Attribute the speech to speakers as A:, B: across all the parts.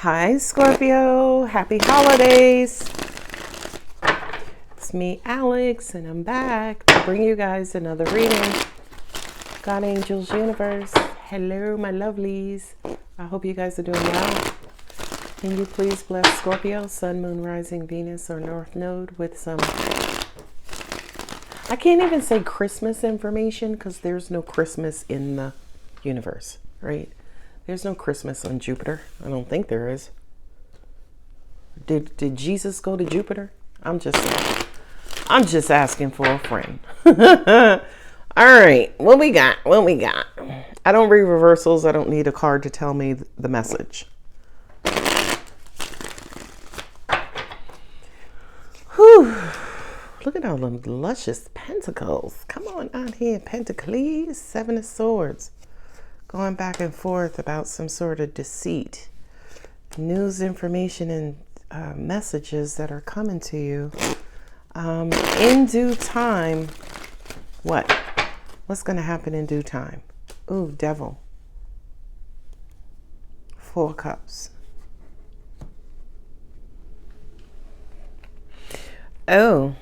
A: Hi, Scorpio. Happy holidays. It's me, Alex, and I'm back to bring you guys another reading. God, Angels, Universe. Hello, my lovelies. I hope you guys are doing well. Can you please bless Scorpio, Sun, Moon, Rising, Venus, or North Node with some... I can't even say Christmas information because there's no Christmas in the universe, right? There's no Christmas on Jupiter. I don't think there is. Did Jesus go to Jupiter? I'm just asking for a friend. All right, what we got? I don't read reversals. I don't need a card to tell me the message. Whew. Look at all them luscious pentacles. Come on out here, Pentacles, Seven of Swords. Going back and forth about some sort of deceit. News, information, and messages that are coming to you. In due time, what? What's going to happen in due time? Ooh, Devil. 4 Cups. Oh.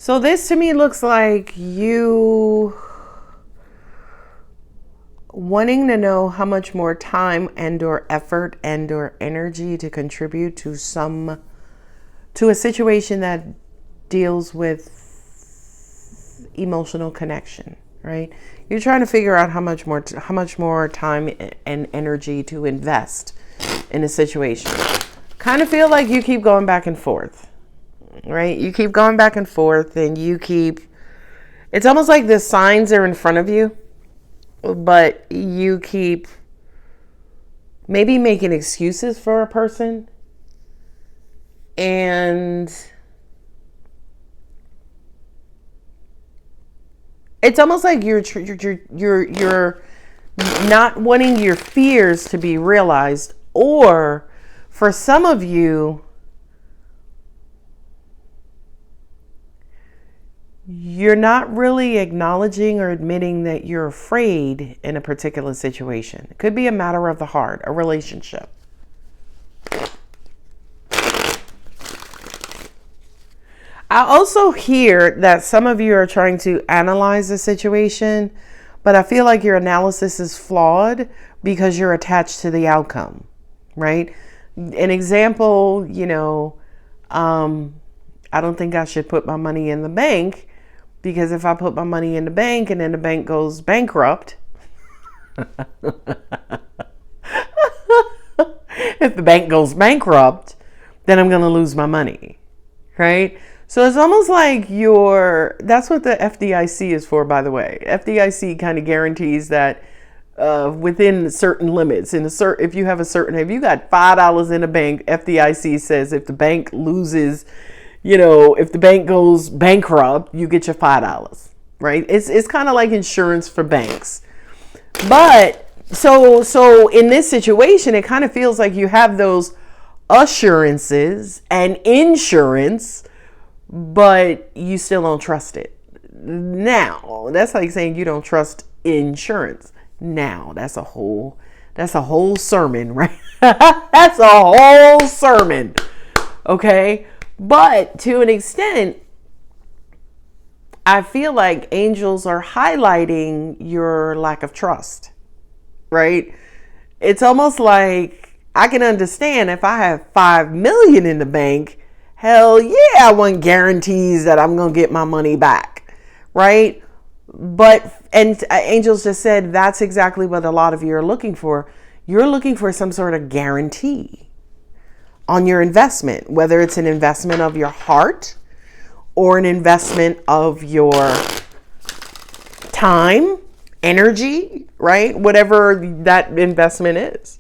A: So this to me looks like you wanting to know how much more time and or effort and or energy to contribute to a situation that deals with emotional connection, right? You're trying to figure out how much more time and energy to invest in a situation. Kind of feel like you keep going back and forth. Right? You keep going back and forth and it's almost like the signs are in front of you, but you keep maybe making excuses for a person. And it's almost like you're not wanting your fears to be realized, or for some of you, you're not really acknowledging or admitting that you're afraid in a particular situation. It could be a matter of the heart, a relationship. I also hear that some of you are trying to analyze the situation, but I feel like your analysis is flawed because you're attached to the outcome, right? An example, I don't think I should put my money in the bank, because if I put my money in the bank and then the bank goes bankrupt, if the bank goes bankrupt, then I'm going to lose my money, right? So it's almost like that's what the FDIC is for, by the way. FDIC kind of guarantees that within certain limits, if you got $5 in a bank, FDIC says if the bank loses, if the bank goes bankrupt, you get your $5, right? It's kind of like insurance for banks. But so in this situation, it kind of feels like you have those assurances and insurance, but you still don't trust it. Now, that's like saying you don't trust insurance. Now, that's a whole sermon, right? That's a whole sermon. Okay? But to an extent, I feel like angels are highlighting your lack of trust, right? It's almost like I can understand if I have 5 million in the bank, hell yeah, I want guarantees that I'm going to get my money back, right? And angels just said that's exactly what a lot of you are looking for. You're looking for some sort of guarantee on your investment, whether it's an investment of your heart or an investment of your time, energy, right? Whatever that investment is.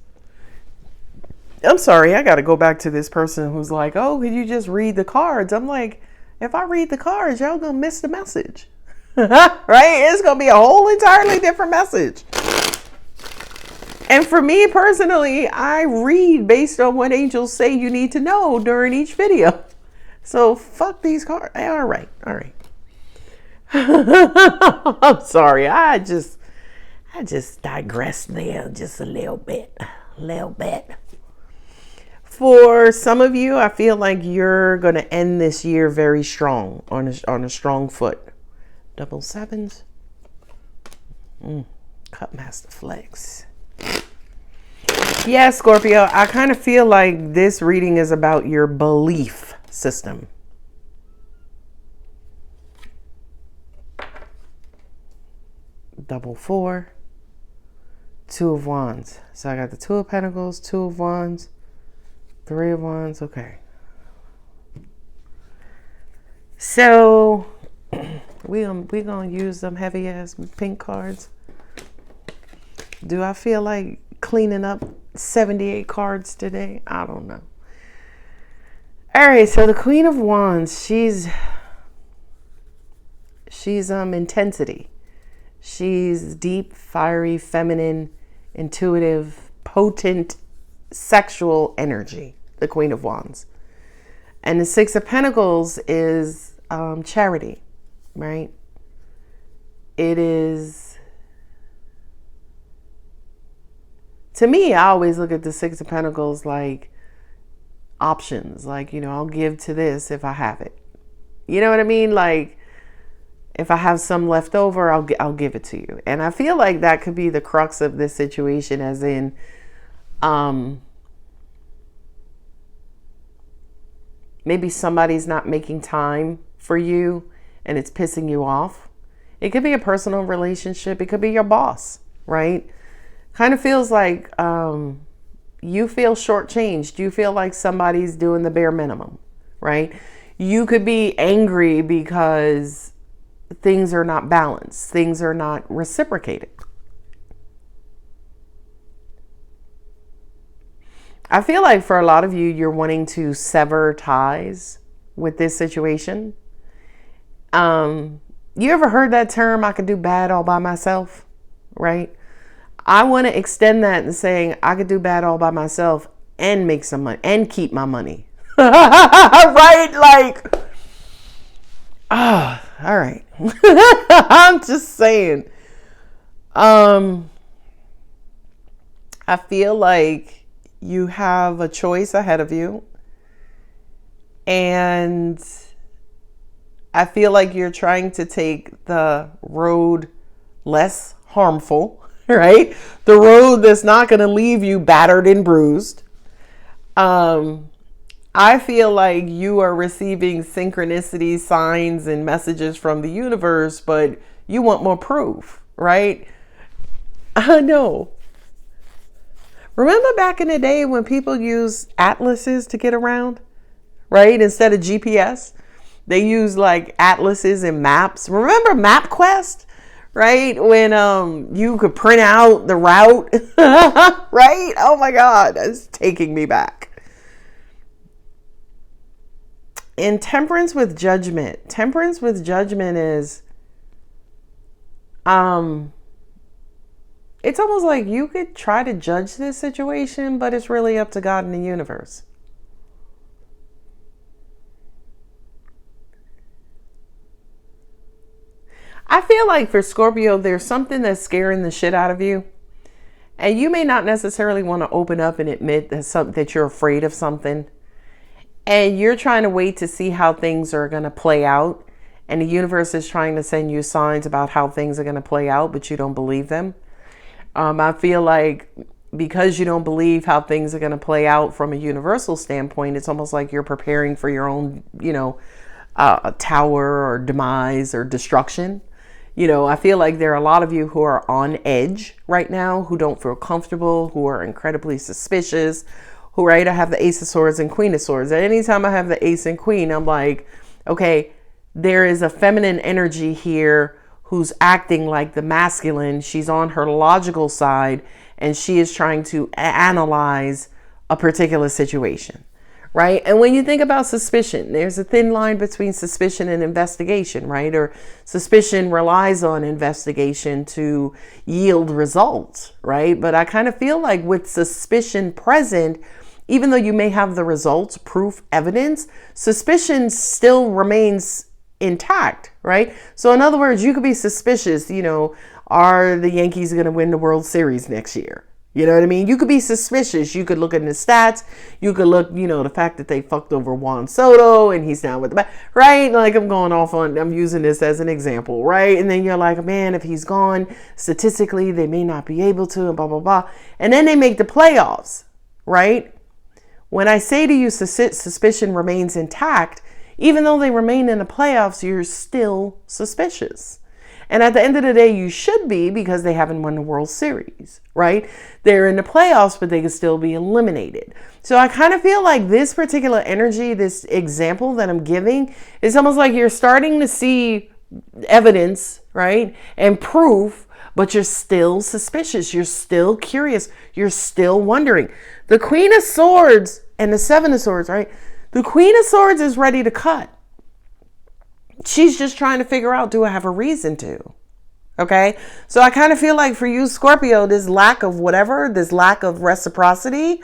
A: I'm sorry, I got to go back to this person who's like, oh, could you just read the cards? I'm like, if I read the cards, y'all gonna miss the message, right? It's gonna be a whole entirely different message. And for me personally, I read based on what angels say you need to know during each video. So fuck these cards. All right. I'm sorry. I just digressed there just a little bit. For some of you, I feel like you're going to end this year very strong, on a strong foot. Double sevens. Cut master flex. Yeah, Scorpio, I kind of feel like this reading is about your belief system. Double four. Two of Wands. So I got the Two of Pentacles, Two of Wands, Three of Wands. Okay. So we gonna use them heavy ass pink cards. Do I feel like cleaning up 78 cards today? I don't know. All right, so the Queen of Wands, she's intensity. She's deep, fiery, feminine, intuitive, potent, sexual energy, the Queen of Wands. And the Six of Pentacles is charity, right? It is, to me, I always look at the Six of Pentacles like options. Like, I'll give to this if I have it. You know what I mean? Like, if I have some left over, I'll give it to you. And I feel like that could be the crux of this situation, as in, maybe somebody's not making time for you and it's pissing you off. It could be a personal relationship. It could be your boss, right? Kind of feels like you feel shortchanged. You feel like somebody's doing the bare minimum, right? You could be angry because things are not balanced. Things are not reciprocated. I feel like for a lot of you, you're wanting to sever ties with this situation. You ever heard that term, I could do bad all by myself, right? I want to extend that and saying I could do bad all by myself and make some money and keep my money. Right? Like, all right. I'm just saying. I feel like you have a choice ahead of you. And I feel like you're trying to take the road less harmful, right? The road that's not going to leave you battered and bruised. I feel like you are receiving synchronicity signs and messages from the universe, but you want more proof, right? I know. Remember back in the day when people used atlases to get around, right? Instead of GPS, they used like atlases and maps. Remember MapQuest, right? When you could print out the route, right? Oh my God, that's taking me back. In Temperance with Judgment is, it's almost like you could try to judge this situation, but it's really up to God and the universe. I feel like for Scorpio, there's something that's scaring the shit out of you. And you may not necessarily want to open up and admit that you're afraid of something. And you're trying to wait to see how things are going to play out. And the universe is trying to send you signs about how things are going to play out, but you don't believe them. I feel like because you don't believe how things are going to play out from a universal standpoint, it's almost like you're preparing for your own, tower or demise or destruction. I feel like there are a lot of you who are on edge right now, who don't feel comfortable, who are incredibly suspicious, who, right? I have the Ace of Swords and Queen of Swords. And anytime I have the Ace and Queen, I'm like, okay, there is a feminine energy here who's acting like the masculine. She's on her logical side and she is trying to analyze a particular situation, right? And when you think about suspicion, there's a thin line between suspicion and investigation, right? Or suspicion relies on investigation to yield results, right? But I kind of feel like with suspicion present, even though you may have the results, proof, evidence, suspicion still remains intact, right? So in other words, you could be suspicious, Are the Yankees going to win the World Series next year? You know what I mean? You could be suspicious. You could look at the stats. You could look, the fact that they fucked over Juan Soto and he's down with the back, right? Like I'm using this as an example, right? And then you're like, man, if he's gone, statistically, they may not be able to, and blah, blah, blah. And then they make the playoffs, right? When I say to you, suspicion remains intact, even though they remain in the playoffs, you're still suspicious. And at the end of the day, you should be, because they haven't won the World Series, right? They're in the playoffs, but they can still be eliminated. So I kind of feel like this particular energy, this example that I'm giving, is almost like you're starting to see evidence, right? And proof, but you're still suspicious. You're still curious. You're still wondering. The Queen of Swords and the Seven of Swords, right? The Queen of Swords is ready to cut. She's just trying to figure out, do I have a reason to? Okay. So I kind of feel like for you, Scorpio, this lack of whatever, this lack of reciprocity,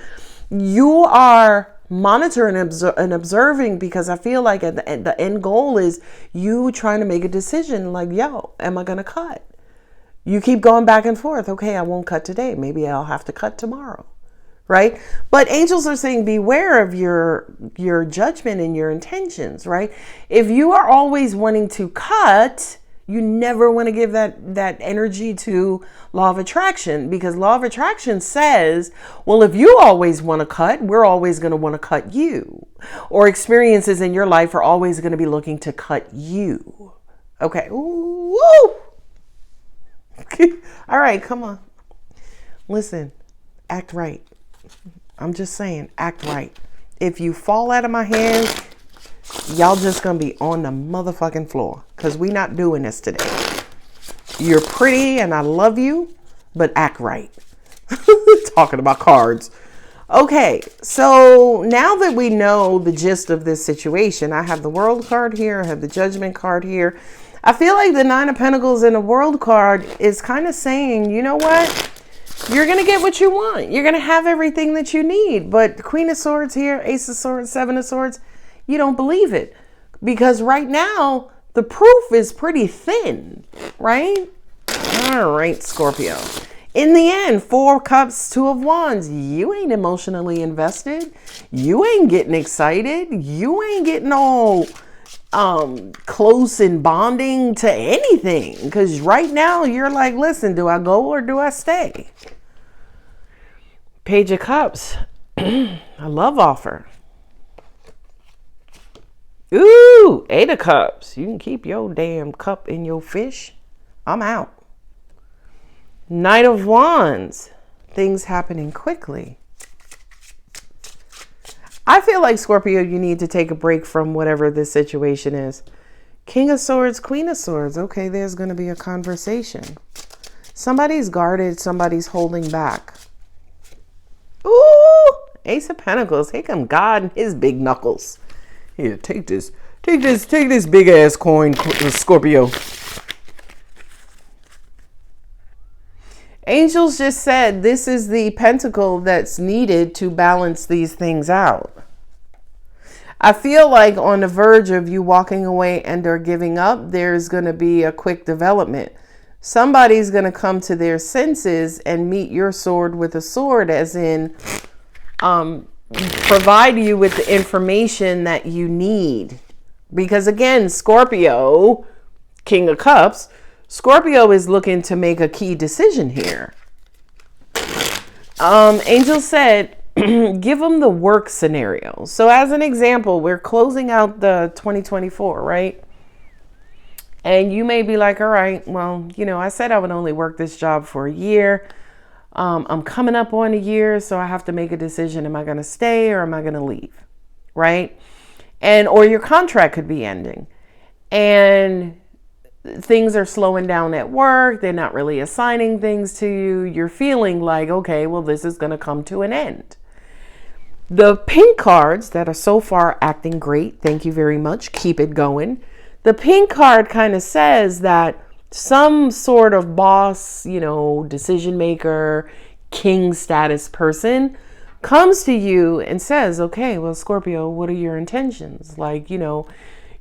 A: you are monitoring and observing, because I feel like at the end goal is you trying to make a decision like, yo, am I going to cut? You keep going back and forth. Okay, I won't cut today. Maybe I'll have to cut tomorrow. Right? But angels are saying beware of your judgment and your intentions, right? If you are always wanting to cut, you never want to give that energy to law of attraction, because law of attraction says, well, if you always want to cut, we're always going to want to cut you, or experiences in your life are always going to be looking to cut you. Okay. Woo! All right, come on. Listen, act right. I'm just saying, act right. If you fall out of my hands, y'all just gonna be on the motherfucking floor, because we not doing this today. You're pretty and I love you, but act right. Talking about cards. Okay, so now that we know the gist of this situation, I have the World card here, I have the Judgment card here. I feel like the Nine of Pentacles and the World card is kind of saying, you know what? You're going to get what you want. You're going to have everything that you need. But Queen of Swords here, Ace of Swords, Seven of Swords, you don't believe it. Because right now, the proof is pretty thin, right? All right, Scorpio. In the end, Four Cups, Two of Wands, you ain't emotionally invested. You ain't getting excited. You ain't getting all close and bonding to anything, because right now you're like, listen, do I go or do I stay? Page of Cups. A love offer. Ooh, Eight of Cups. You can keep your damn cup in your fish. I'm out. Knight of Wands. Things happening quickly. I feel like, Scorpio, you need to take a break from whatever this situation is. King of Swords, Queen of Swords. Okay, there's going to be a conversation. Somebody's guarded. Somebody's holding back. Ooh, Ace of Pentacles. Here come God and his big knuckles. Here, take this. Take this big ass coin, Scorpio. Angels just said this is the pentacle that's needed to balance these things out. I feel like on the verge of you walking away and or giving up, there's going to be a quick development. Somebody's going to come to their senses and meet your sword with a sword, as in provide you with the information that you need. Because again, Scorpio, King of Cups, Scorpio is looking to make a key decision here. Angel said, give them the work scenario. So as an example, we're closing out the 2024, right? And you may be like, all right, well, I said I would only work this job for a year. I'm coming up on a year, so I have to make a decision. Am I going to stay or am I going to leave? Right? Or your contract could be ending. And things are slowing down at work. They're not really assigning things to you. You're feeling like, okay, well, this is going to come to an end. The pink cards that are so far acting great. Thank you very much. Keep it going. The pink card kind of says that some sort of boss, decision maker, king status person comes to you and says, okay, well, Scorpio, what are your intentions? Like,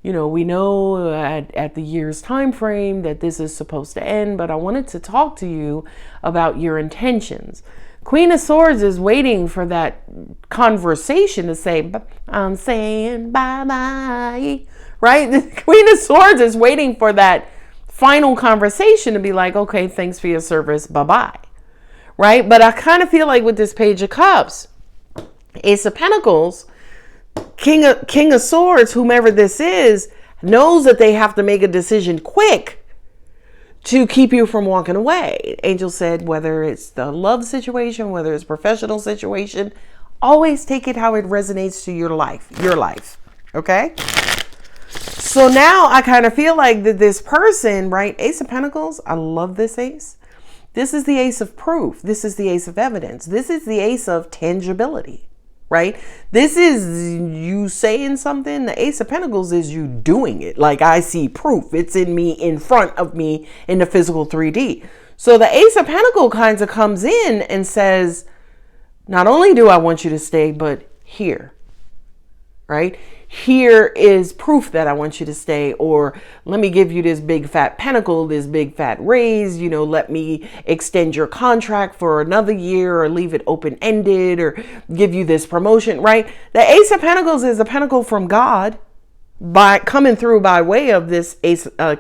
A: we know at the year's time frame that this is supposed to end, but I wanted to talk to you about your intentions. Queen of Swords is waiting for that conversation to say, I'm saying bye-bye, right? The Queen of Swords is waiting for that final conversation to be like, okay, thanks for your service, bye-bye, right? But I kind of feel like with this Page of Cups, Ace of Pentacles, King of Swords, whomever this is, knows that they have to make a decision quick to keep you from walking away. Angel said, whether it's the love situation, whether it's professional situation, always take it how it resonates to your life. Okay? So now I kind of feel like that this person, right? Ace of Pentacles, I love this ace. This is the ace of proof. This is the ace of evidence. This is the ace of tangibility. Right? This is you saying something. The Ace of Pentacles is you doing it. Like, I see proof. It's in me, in front of me in the physical 3D. So the Ace of Pentacles kind of comes in and says, not only do I want you to stay, but here, right? Here is proof that I want you to stay, or let me give you this big fat pentacle, this big fat raise, let me extend your contract for another year, or leave it open-ended, or give you this promotion, right? The Ace of Pentacles is a pentacle from God by coming through by way of this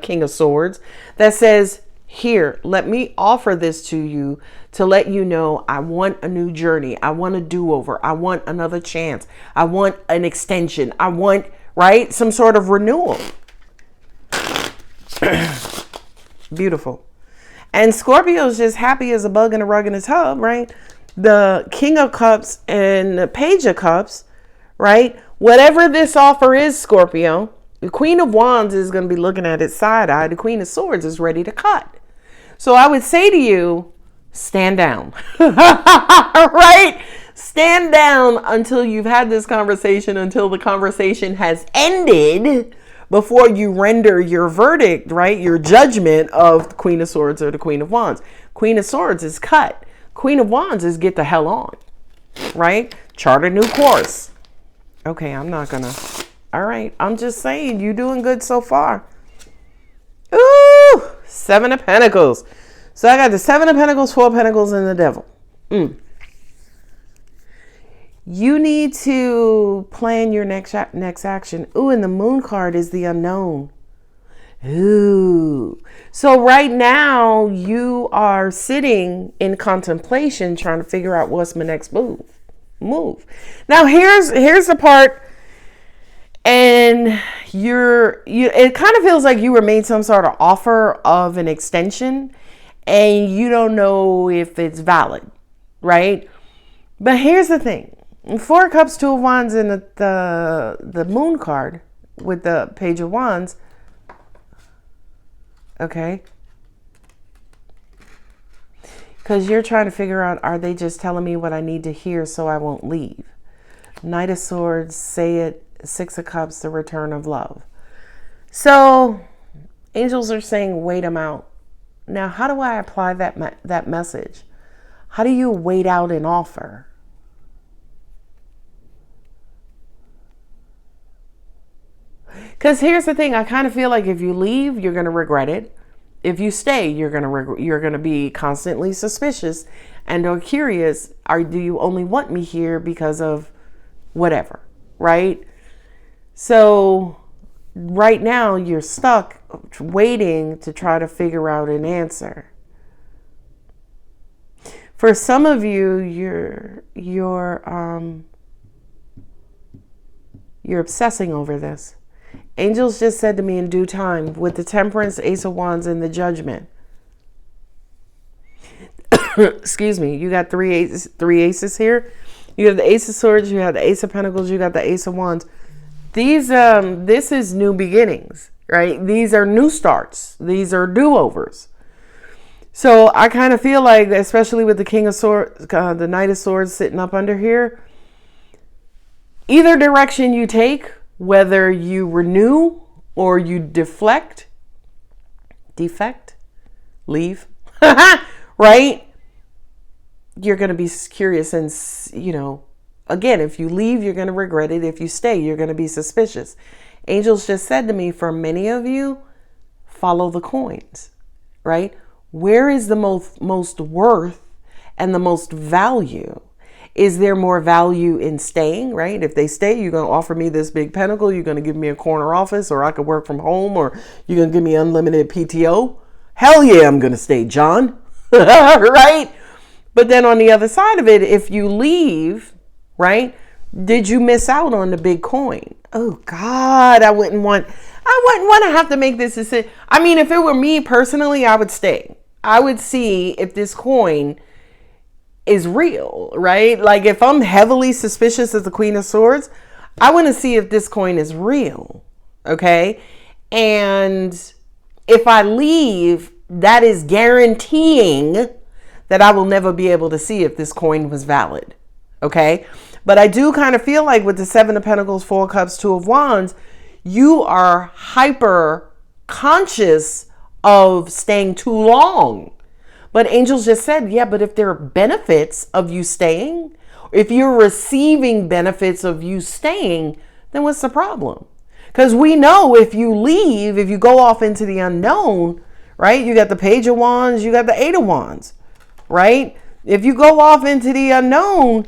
A: King of Swords that says, here, let me offer this to you to let you know I want a new journey. I want a do-over. I want another chance. I want an extension. I want, right, some sort of renewal. Beautiful. And Scorpio's just happy as a bug in a rug in a tub, right? The King of Cups and the Page of Cups, right? Whatever this offer is, Scorpio, the Queen of Wands is going to be looking at it side-eye. The Queen of Swords is ready to cut. So I would say to you, stand down, right? Stand down until you've had this conversation, until the conversation has ended, before you render your verdict, right? Your judgment of the Queen of Swords or the Queen of Wands. Queen of Swords is cut. Queen of Wands is get the hell on, right? Chart a new course. Okay, I'm not gonna. All right, I'm just saying, you doing good so far. Ooh, Seven of Pentacles. So I got the Seven of Pentacles, Four of Pentacles, and the Devil. You need to plan your next action. Ooh, and the Moon card is the unknown. Ooh. So right now you are sitting in contemplation, trying to figure out what's my next move. Now here's the part. And it kind of feels like you were made some sort of offer of an extension and you don't know if it's valid, right? But here's the thing. Four of Cups, Two of Wands, and the Moon card with the Page of Wands. Okay. Because you're trying to figure out, are they just telling me what I need to hear so I won't leave? Knight of Swords, say it. Six of Cups, the return of love. So angels are saying, wait them out. Now, how do I apply that message? How do you wait out an offer? Because here's the thing. I kind of feel like if you leave, you're going to regret it. If you stay, you're going to be constantly suspicious and or curious. Do you only want me here because of whatever, right? So right now you're stuck waiting to try to figure out an answer. For some of you, you're obsessing over this. Angels just said to me in due time with the Temperance, Ace of Wands, and the Judgment. Excuse me. You got three aces here. You have the Ace of Swords. You have the Ace of Pentacles. You got the Ace of Wands. This is new beginnings, right? These are new starts. These are do-overs. So I kind of feel like, especially with the King of Swords, the Knight of Swords sitting up under here, either direction you take, whether you renew or you defect, leave, right? You're going to be curious and, again, if you leave, you're going to regret it. If you stay, you're going to be suspicious. Angels just said to me, for many of you, follow the coins, right? Where is the most worth and the most value? Is there more value in staying, right? If they stay, you're going to offer me this big pentacle. You're going to give me a corner office, or I could work from home, or you're going to give me unlimited PTO. Hell yeah, I'm going to stay, John. Right? But then on the other side of it, if you leave, right? Did you miss out on the big coin? Oh God, I wouldn't want to have to make this decision. I mean, if it were me personally, I would stay. I would see if this coin is real, right? Like if I'm heavily suspicious as the Queen of Swords, I want to see if this coin is real. Okay. And if I leave, that is guaranteeing that I will never be able to see if this coin was valid. Okay. But I do kind of feel like with the Seven of Pentacles, Four of Cups, Two of Wands, you are hyper conscious of staying too long. But angels just said, yeah, but if there are benefits of you staying, if you're receiving benefits of you staying, then what's the problem? Because we know if you leave, if you go off into the unknown, right? You got the Page of Wands, you got the Eight of Wands, right? If you go off into the unknown,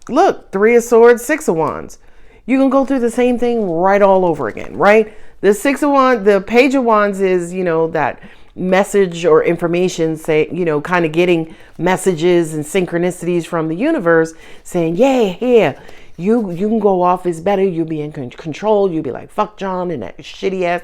A: look, Three of Swords, Six of Wands. You can go through the same thing right all over again, right? The Six of Wands, the Page of Wands is, that message or information, say, kind of getting messages and synchronicities from the universe saying, yeah, you can go off, it's better, you'll be in control, you'll be like, fuck John and that shitty ass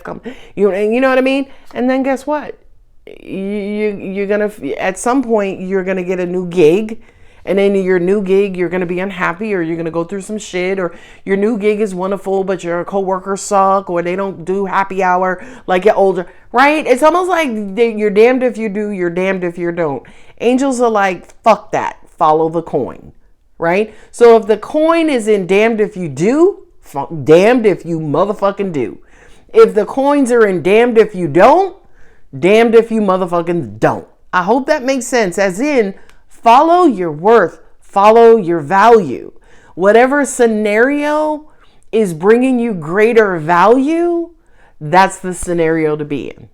A: you know what I mean? And then guess what? You're gonna, at some point, you're gonna get a new gig. And then your new gig, you're going to be unhappy, or you're going to go through some shit, or your new gig is wonderful, but your coworkers suck, or they don't do happy hour like you're older, right? It's almost like you're damned if you do, you're damned if you don't. Angels are like, fuck that, follow the coin, right? So if the coin is in damned if you do, damned if you motherfucking do. If the coins are in damned if you don't, damned if you motherfucking don't. I hope that makes sense, as in, follow your worth, follow your value. Whatever scenario is bringing you greater value, that's the scenario to be in.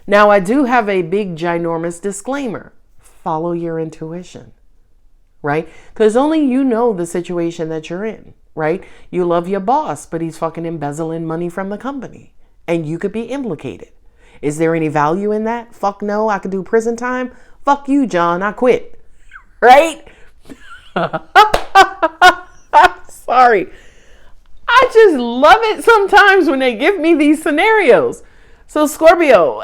A: Now, I do have a big, ginormous disclaimer. Follow your intuition, right? Because only you know the situation that you're in, right? You love your boss, but he's fucking embezzling money from the company, and you could be implicated. Is there any value in that? Fuck no, I could do prison time. Fuck you, John, I quit. Right? Sorry. I just love it sometimes when they give me these scenarios. So Scorpio,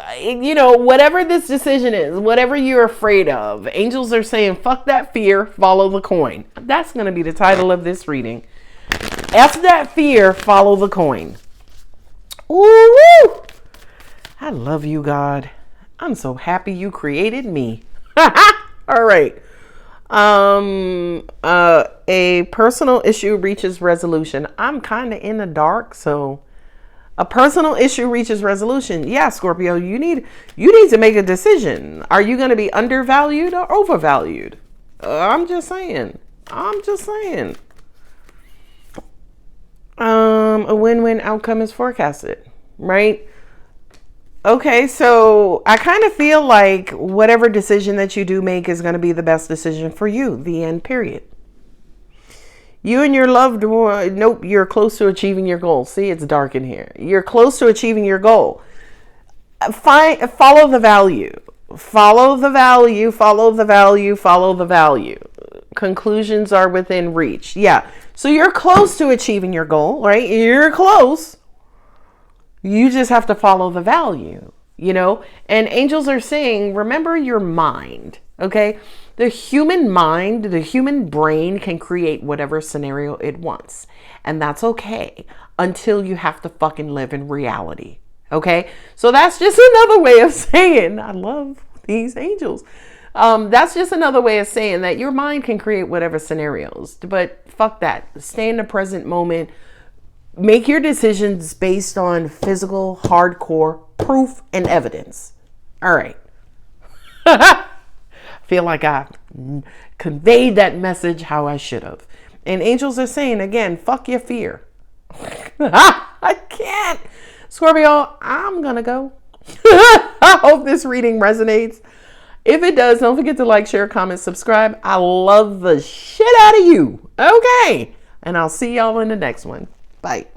A: whatever this decision is, whatever you're afraid of, angels are saying, fuck that fear, follow the coin. That's going to be the title of this reading. F that fear, follow the coin. Ooh, I love you, God. I'm so happy you created me. All right. A personal issue reaches resolution. I'm kind of in the dark, so a personal issue reaches resolution. Yeah, Scorpio, you need to make a decision. Are you going to be undervalued or overvalued? I'm just saying. A win-win outcome is forecasted, right? Okay, so I kind of feel like whatever decision that you do make is going to be the best decision for you, the end, period. You and your loved one, nope, you're close to achieving your goal. See, it's dark in here. You're close to achieving your goal. Follow the value. Follow the value, follow the value, follow the value. Conclusions are within reach. Yeah, so you're close to achieving your goal, right? You're close. You just have to follow the value, and angels are saying, remember your mind, okay? The human mind, the human brain can create whatever scenario it wants. And that's okay until you have to fucking live in reality, okay? So that's just another way of saying, I love these angels. That's just another way of saying that your mind can create whatever scenarios, but fuck that. Stay in the present moment. Make your decisions based on physical, hardcore proof and evidence. All right. I feel like I conveyed that message how I should have. And angels are saying, again, fuck your fear. I can't. Scorpio, I'm going to go. I hope this reading resonates. If it does, don't forget to like, share, comment, subscribe. I love the shit out of you. Okay. And I'll see y'all in the next one. Bye.